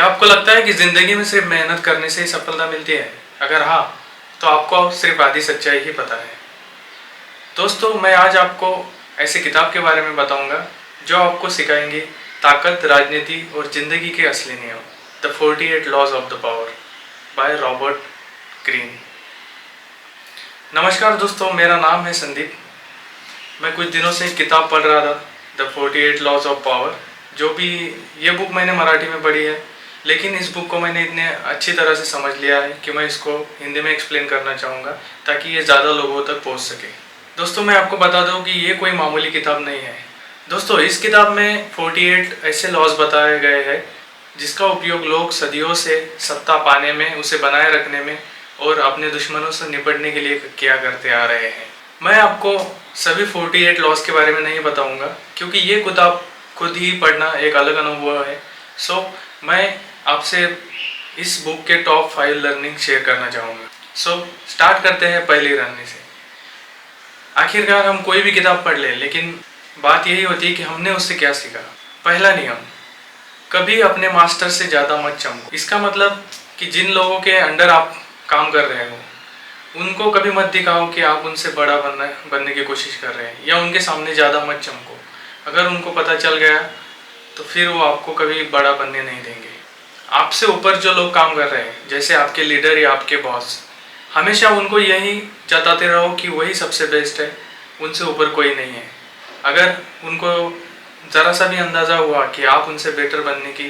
क्या आपको लगता है कि ज़िंदगी में सिर्फ मेहनत करने से ही सफलता मिलती है? अगर हाँ, तो आपको सिर्फ आधी सच्चाई ही पता है। दोस्तों, मैं आज आपको ऐसी किताब के बारे में बताऊंगा जो आपको सिखाएंगी ताकत, राजनीति और ज़िंदगी के असली नियम। The 48 laws of the power by Robert Greene. नमस्कार दोस्तों, मेरा नाम है संदीप। मैं कुछ दिनों से एक किताब पढ़ रहा था, द 48 लॉज ऑफ पावर। जो भी ये बुक मैंने मराठी में पढ़ी है, लेकिन इस बुक को मैंने इतने अच्छी तरह से समझ लिया है कि मैं इसको हिंदी में एक्सप्लेन करना चाहूँगा ताकि ये ज़्यादा लोगों तक पहुँच सके। दोस्तों, मैं आपको बता दूँ कि ये कोई मामूली किताब नहीं है। दोस्तों, इस किताब में 48 ऐसे लॉज बताए गए हैं जिसका उपयोग लोग सदियों से सत्ता पाने में, उसे बनाए रखने में और अपने दुश्मनों से निपटने के लिए किया करते आ रहे हैं। मैं आपको सभी 48 लॉज के बारे में नहीं बताऊंगा क्योंकि ये किताब खुद ही पढ़ना एक अलग अनुभव है। सो मैं आपसे इस बुक के टॉप 5 लर्निंग शेयर करना चाहूँगा। सो स्टार्ट करते हैं पहली लर्निंग से। आखिरकार हम कोई भी किताब पढ़ लें, लेकिन बात यही होती है कि हमने उससे क्या सीखा। पहला नियम, कभी अपने मास्टर से ज़्यादा मत चमको। इसका मतलब कि जिन लोगों के अंडर आप काम कर रहे हो उनको कभी मत दिखाओ कि आप उनसे बड़ा बनने की कोशिश कर रहे हैं, या उनके सामने ज़्यादा मत चमको। अगर उनको पता चल गया तो फिर वो आपको कभी बड़ा बनने नहीं देंगे। आपसे ऊपर जो लोग काम कर रहे हैं, जैसे आपके लीडर या आपके बॉस, हमेशा उनको यही जताते रहो कि वही सबसे बेस्ट है, उनसे ऊपर कोई नहीं है। अगर उनको ज़रा सा भी अंदाज़ा हुआ कि आप उनसे बेटर बनने की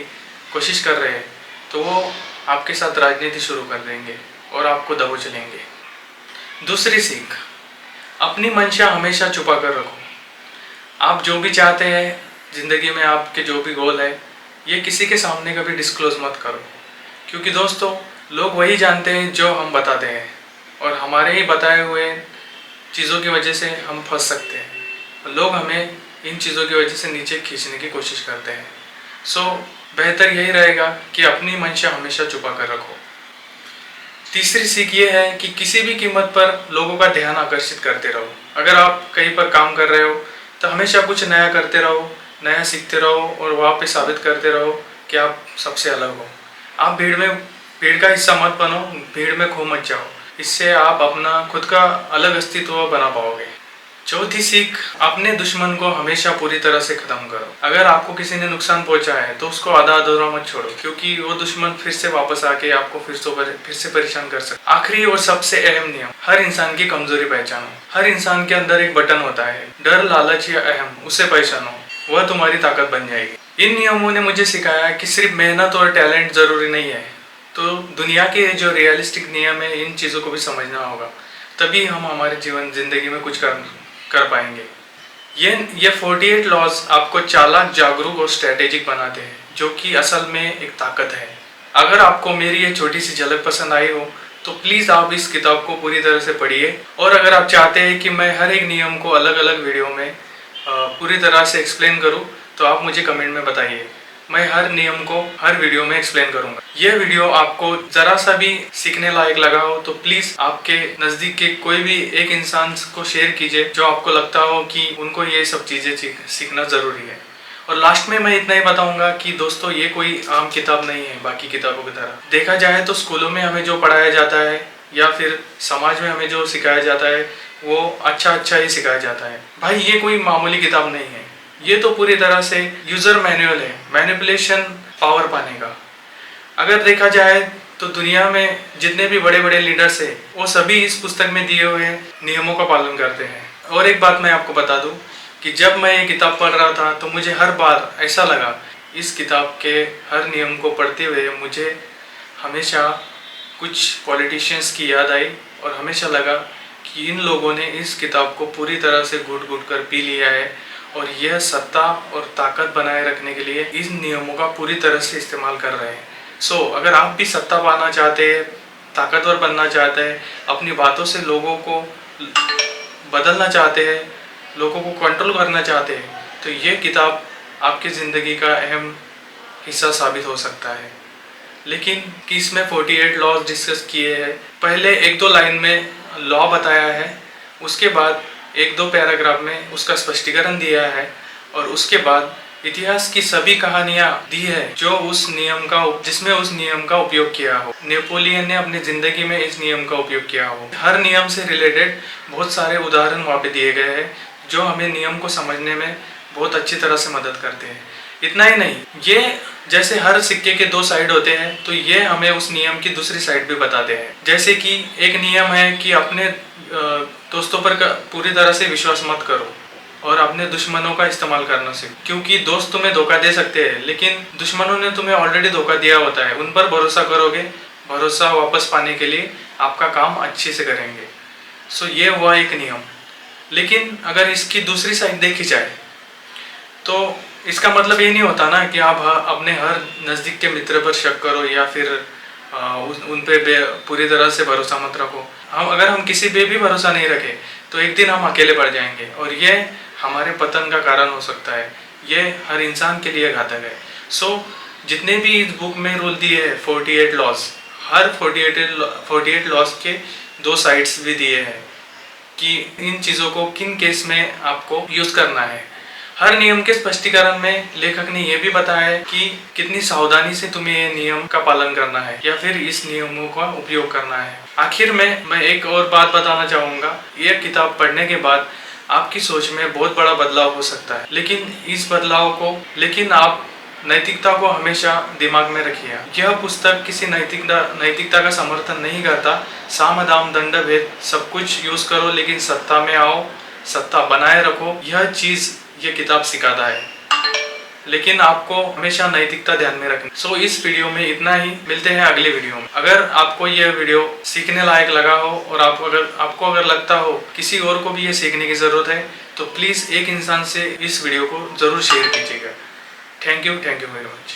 कोशिश कर रहे हैं तो वो आपके साथ राजनीति शुरू कर देंगे और आपको दबोच लेंगे। दूसरी सीख, अपनी मंशा हमेशा छुपा कर रखो। आप जो भी चाहते हैं ज़िंदगी में, आपके जो भी गोल है, ये किसी के सामने कभी डिस्क्लोज़ मत करो, क्योंकि दोस्तों लोग वही जानते हैं जो हम बताते हैं, और हमारे ही बताए हुए चीज़ों की वजह से हम फंस सकते हैं। लोग हमें इन चीज़ों की वजह से नीचे खींचने की कोशिश करते हैं। सो बेहतर यही रहेगा कि अपनी मंशा हमेशा छुपा कर रखो। तीसरी सीख ये है कि किसी भी कीमत पर लोगों का ध्यान आकर्षित करते रहो। अगर आप कहीं पर काम कर रहे हो तो हमेशा कुछ नया करते रहो, नया सीखते रहो और वहाँ पे साबित करते रहो कि आप सबसे अलग हो। आप भीड़ का हिस्सा मत बनो, भीड़ में खो मत जाओ। इससे आप अपना खुद का अलग अस्तित्व बना पाओगे। चौथी सीख, अपने दुश्मन को हमेशा पूरी तरह से खत्म करो। अगर आपको किसी ने नुकसान पहुंचाया है तो उसको आधा अधूरा मत छोड़ो, क्योंकि वो दुश्मन फिर से वापस आके आपको फिर से परेशान कर सकता। आखिरी और सबसे अहम नियम, हर इंसान की कमजोरी पहचानो। हर इंसान के अंदर एक बटन होता है, डर, लालच या अहम, उसे पहचानो, वह तुम्हारी ताकत बन जाएगी। इन नियमों ने मुझे सिखाया कि सिर्फ मेहनत और टैलेंट जरूरी नहीं है। तो दुनिया के जो रियलिस्टिक नियम है, इन चीज़ों को भी समझना होगा, तभी हम हमारे जिंदगी में कुछ कर पाएंगे। ये 48 लॉज आपको चालाक, जागरूक और स्ट्रेटेजिक बनाते हैं, जो कि असल में एक ताकत है। अगर आपको मेरी ये छोटी सी झलक पसंद आई हो तो प्लीज़ आप इस किताब को पूरी तरह से पढ़िए। और अगर आप चाहते हैं कि मैं हर एक नियम को अलग अलग वीडियो में पूरी तरह से एक्सप्लेन करूं तो आप मुझे कमेंट में बताइए। मैं हर नियम को हर वीडियो में एक्सप्लेन करूंगा। यह वीडियो आपको ज़रा सा भी सीखने लायक लगा हो तो प्लीज़ आपके नज़दीक के कोई भी एक इंसान को शेयर कीजिए जो आपको लगता हो कि उनको ये सब चीज़ें सीखना ज़रूरी है। और लास्ट में मैं इतना ही बताऊंगा कि दोस्तों, ये कोई आम किताब नहीं है। बाकी किताबों की तरह देखा जाए तो स्कूलों में हमें जो पढ़ाया जाता है या फिर समाज में हमें जो सिखाया जाता है वो अच्छा ही सिखाया जाता है। भाई, ये कोई मामूली किताब नहीं है। ये तो पूरी तरह से यूज़र मैनुअल है, मैनिपुलेशन पावर पाने का। अगर देखा जाए तो दुनिया में जितने भी बड़े बड़े लीडर्स हैं वो सभी इस पुस्तक में दिए हुए नियमों का पालन करते हैं। और एक बात मैं आपको बता दूं कि जब मैं ये किताब पढ़ रहा था तो मुझे हर बार ऐसा लगा, इस किताब के हर नियम को पढ़ते हुए मुझे हमेशा कुछ पॉलिटिशियंस की याद आई, और हमेशा लगा कि इन लोगों ने इस किताब को पूरी तरह से घुट घुट कर पी लिया है और यह सत्ता और ताकत बनाए रखने के लिए इन नियमों का पूरी तरह से इस्तेमाल कर रहे हैं। सो अगर आप भी सत्ता पाना चाहते हैं, ताकतवर बनना चाहते हैं, अपनी बातों से लोगों को बदलना चाहते हैं, लोगों को कंट्रोल करना चाहते हैं, तो ये किताब आपकी ज़िंदगी का अहम हिस्सा साबित हो सकता है। लेकिन कि इसमें 48 लॉज डिस्कस किए हैं। पहले 1-2 लाइन में लॉ बताया है, उसके बाद 1-2 पैराग्राफ में उसका स्पष्टीकरण दिया है, और उसके बाद इतिहास की सभी कहानियां दी है जो जिसमें उस नियम का उपयोग किया हो। नेपोलियन ने अपनी जिंदगी में इस नियम का उपयोग किया हो। हर नियम से रिलेटेड बहुत सारे उदाहरण वहाँ पे दिए गए हैं जो हमें नियम को समझने में बहुत अच्छी तरह से मदद करते हैं। इतना ही नहीं, ये जैसे हर सिक्के के दो साइड होते हैं, तो ये हमें उस नियम की दूसरी साइड भी बताते हैं। जैसे कि एक नियम है कि अपने दोस्तों पर पूरी तरह से विश्वास मत करो और अपने दुश्मनों का इस्तेमाल करना सीखो, क्योंकि दोस्त तुम्हें धोखा दे सकते हैं लेकिन दुश्मनों ने तुम्हें ऑलरेडी धोखा दिया होता है। उन पर भरोसा करोगे, भरोसा वापस पाने के लिए आपका काम अच्छे से करेंगे। सो ये हुआ एक नियम। लेकिन अगर इसकी दूसरी साइड देखी जाए तो इसका मतलब ये नहीं होता ना कि आप अपने हर नज़दीक के मित्र पर शक करो या फिर उन पे पूरी तरह से भरोसा मत रखो। अगर हम किसी पे भी भरोसा नहीं रखें तो एक दिन हम अकेले पड़ जाएंगे और ये हमारे पतन का कारण हो सकता है। ये हर इंसान के लिए घातक है। सो जितने भी इस बुक में रूल दिए हैं 48 लॉज, हर 48 लॉज के दो साइड्स भी दिए हैं कि इन चीज़ों को किन केस में आपको यूज़ करना है। हर नियम के स्पष्टीकरण में लेखक ने यह भी बताया है कि कितनी सावधानी से तुम्हें ये नियम का पालन करना है या फिर इस नियमों का उपयोग करना है। आखिर में मैं एक और बात बताना चाहूँगा, यह किताब पढ़ने के बाद आपकी सोच में बहुत बड़ा बदलाव हो सकता है, लेकिन आप नैतिकता को हमेशा दिमाग में रखिए। यह पुस्तक किसी नैतिकता का समर्थन नहीं करता। साम दाम दंड भेद सब कुछ यूज करो लेकिन सत्ता में आओ, सत्ता बनाए रखो, यह चीज ये किताब सिखाता है। लेकिन आपको हमेशा नैतिकता ध्यान में रखनी। सो इस वीडियो में इतना ही, मिलते हैं अगले वीडियो में। अगर आपको यह वीडियो सीखने लायक लगा हो और आपको अगर लगता हो किसी और को भी ये सीखने की ज़रूरत है तो प्लीज़ एक इंसान से इस वीडियो को ज़रूर शेयर कीजिएगा। Thank you very much.